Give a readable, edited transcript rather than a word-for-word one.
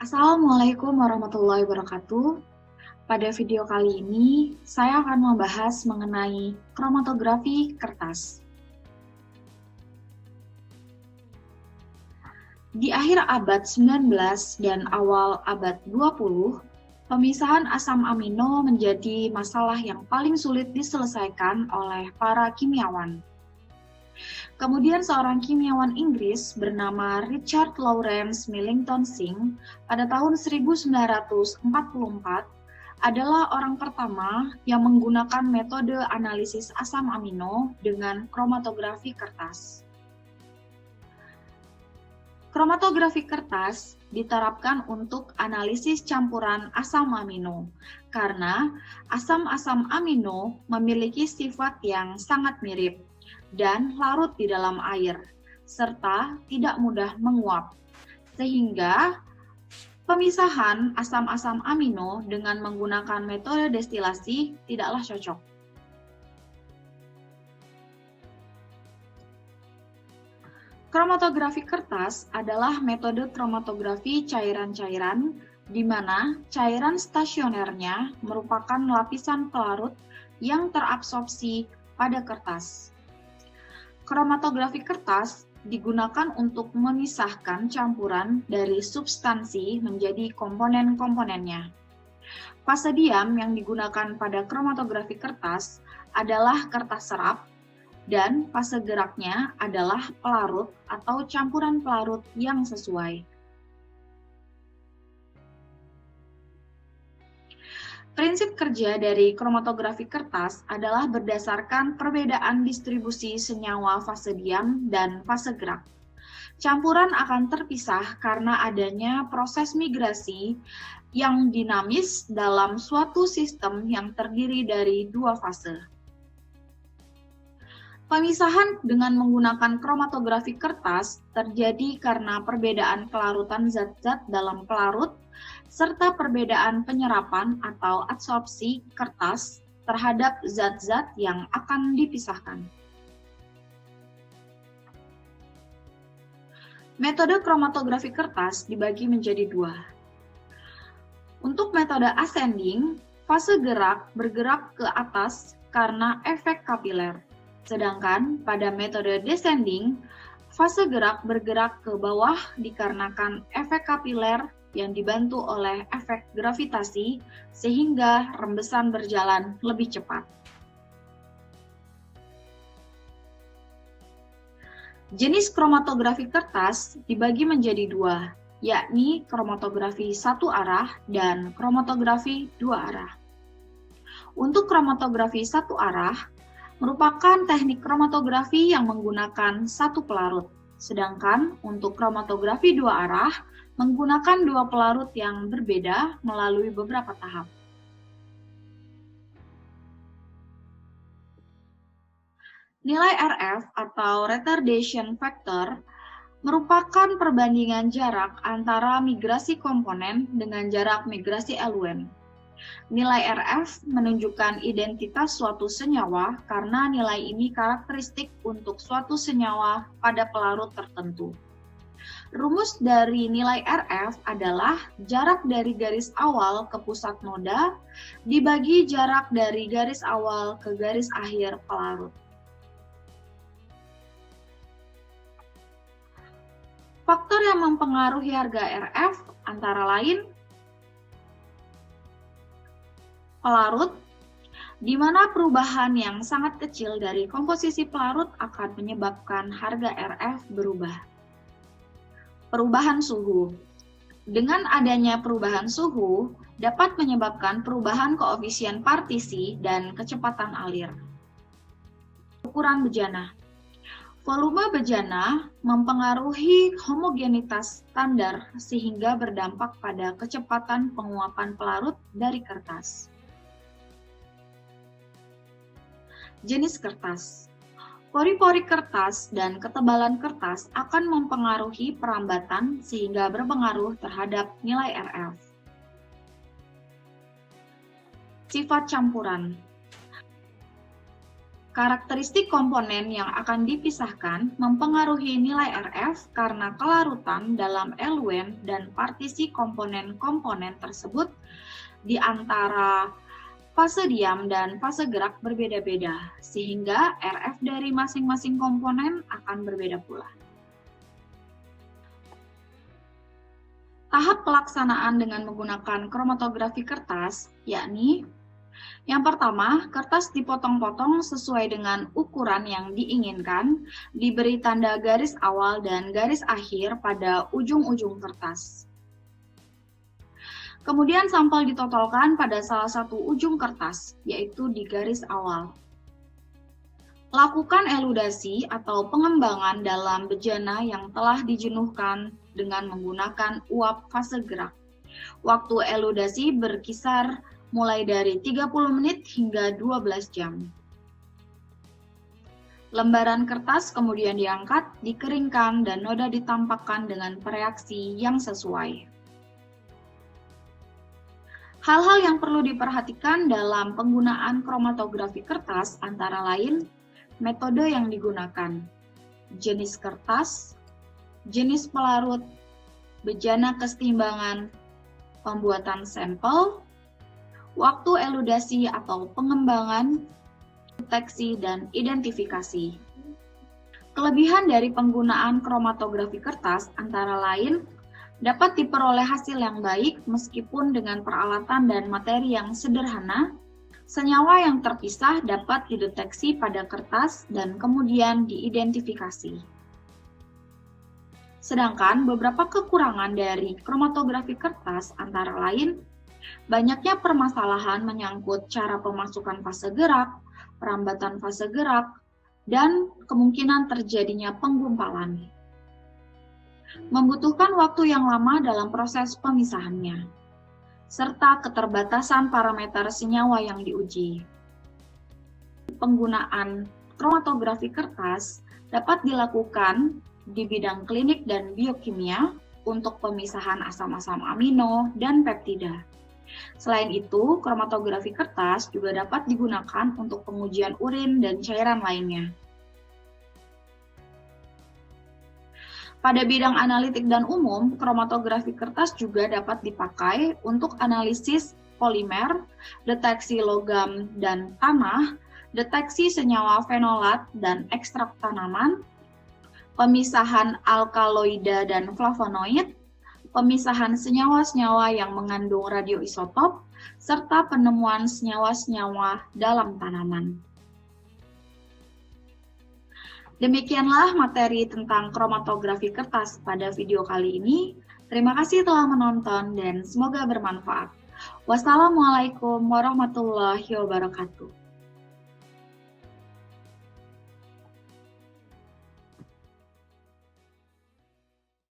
Assalamualaikum warahmatullahi wabarakatuh. Pada video kali ini, saya akan membahas mengenai kromatografi kertas. Di akhir abad 19 dan awal abad 20, pemisahan asam amino menjadi masalah yang paling sulit diselesaikan oleh para kimiawan. Kemudian seorang kimiawan Inggris bernama Richard Lawrence Millington Synge pada tahun 1944 adalah orang pertama yang menggunakan metode analisis asam amino dengan kromatografi kertas. Kromatografi kertas diterapkan untuk analisis campuran asam amino karena asam-asam amino memiliki sifat yang sangat mirip dan larut di dalam air, serta tidak mudah menguap, sehingga pemisahan asam-asam amino dengan menggunakan metode destilasi tidaklah cocok. Kromatografi kertas adalah metode kromatografi cairan-cairan di mana cairan stasionernya merupakan lapisan pelarut yang terabsorpsi pada kertas. Kromatografi kertas digunakan untuk memisahkan campuran dari substansi menjadi komponen-komponennya. Fase diam yang digunakan pada kromatografi kertas adalah kertas serap, dan fase geraknya adalah pelarut atau campuran pelarut yang sesuai. Prinsip kerja dari kromatografi kertas adalah berdasarkan perbedaan distribusi senyawa fase diam dan fase gerak. Campuran akan terpisah karena adanya proses migrasi yang dinamis dalam suatu sistem yang terdiri dari dua fase. Pemisahan dengan menggunakan kromatografi kertas terjadi karena perbedaan kelarutan zat-zat dalam pelarut serta perbedaan penyerapan atau adsorpsi kertas terhadap zat-zat yang akan dipisahkan. Metode kromatografi kertas dibagi menjadi dua. Untuk metode ascending, fase gerak bergerak ke atas karena efek kapiler. Sedangkan pada metode descending, fase gerak bergerak ke bawah dikarenakan efek kapiler yang dibantu oleh efek gravitasi sehingga rembesan berjalan lebih cepat. Jenis kromatografi kertas dibagi menjadi dua, yakni kromatografi satu arah dan kromatografi dua arah. Untuk kromatografi satu arah, merupakan teknik kromatografi yang menggunakan satu pelarut, sedangkan untuk kromatografi dua arah menggunakan dua pelarut yang berbeda melalui beberapa tahap. Nilai RF atau retardation factor merupakan perbandingan jarak antara migrasi komponen dengan jarak migrasi eluen. Nilai RF menunjukkan identitas suatu senyawa karena nilai ini karakteristik untuk suatu senyawa pada pelarut tertentu. Rumus dari nilai RF adalah jarak dari garis awal ke pusat noda dibagi jarak dari garis awal ke garis akhir pelarut. Faktor yang mempengaruhi harga RF antara lain pelarut, di mana perubahan yang sangat kecil dari komposisi pelarut akan menyebabkan harga RF berubah. Perubahan suhu. Dengan adanya perubahan suhu, dapat menyebabkan perubahan koefisien partisi dan kecepatan alir. Ukuran bejana. Volume bejana mempengaruhi homogenitas standar sehingga berdampak pada kecepatan penguapan pelarut dari kertas. Jenis kertas. Pori-pori kertas dan ketebalan kertas akan mempengaruhi perambatan sehingga berpengaruh terhadap nilai RF. Sifat campuran. Karakteristik komponen yang akan dipisahkan mempengaruhi nilai RF karena kelarutan dalam eluen dan partisi komponen-komponen tersebut di antara fase diam dan fase gerak berbeda-beda, sehingga RF dari masing-masing komponen akan berbeda pula. Tahap pelaksanaan dengan menggunakan kromatografi kertas, yakni yang pertama, kertas dipotong-potong sesuai dengan ukuran yang diinginkan, diberi tanda garis awal dan garis akhir pada ujung-ujung kertas. Kemudian sampel ditotolkan pada salah satu ujung kertas, yaitu di garis awal. Lakukan eludasi atau pengembangan dalam bejana yang telah dijenuhkan dengan menggunakan uap fase gerak. Waktu eludasi berkisar mulai dari 30 menit hingga 12 jam. Lembaran kertas kemudian diangkat, dikeringkan, dan noda ditampakkan dengan reaksi yang sesuai. Hal-hal yang perlu diperhatikan dalam penggunaan kromatografi kertas antara lain metode yang digunakan, jenis kertas, jenis pelarut, bejana kesetimbangan, pembuatan sampel, waktu eludasi atau pengembangan, deteksi, dan identifikasi. Kelebihan dari penggunaan kromatografi kertas antara lain dapat diperoleh hasil yang baik meskipun dengan peralatan dan materi yang sederhana. Senyawa yang terpisah dapat dideteksi pada kertas dan kemudian diidentifikasi. Sedangkan beberapa kekurangan dari kromatografi kertas antara lain banyaknya permasalahan menyangkut cara pemasukan fase gerak, perambatan fase gerak, dan kemungkinan terjadinya penggumpalan. Membutuhkan waktu yang lama dalam proses pemisahannya, serta keterbatasan parameter senyawa yang diuji. Penggunaan kromatografi kertas dapat dilakukan di bidang klinik dan biokimia untuk pemisahan asam-asam amino dan peptida. Selain itu, kromatografi kertas juga dapat digunakan untuk pengujian urin dan cairan lainnya. Pada bidang analitik dan umum, kromatografi kertas juga dapat dipakai untuk analisis polimer, deteksi logam dan tanah, deteksi senyawa fenolat dan ekstrak tanaman, pemisahan alkaloida dan flavonoid, pemisahan senyawa-senyawa yang mengandung radioisotop, serta penemuan senyawa-senyawa dalam tanaman. Demikianlah materi tentang kromatografi kertas pada video kali ini. Terima kasih telah menonton dan semoga bermanfaat. Wassalamualaikum warahmatullahi wabarakatuh.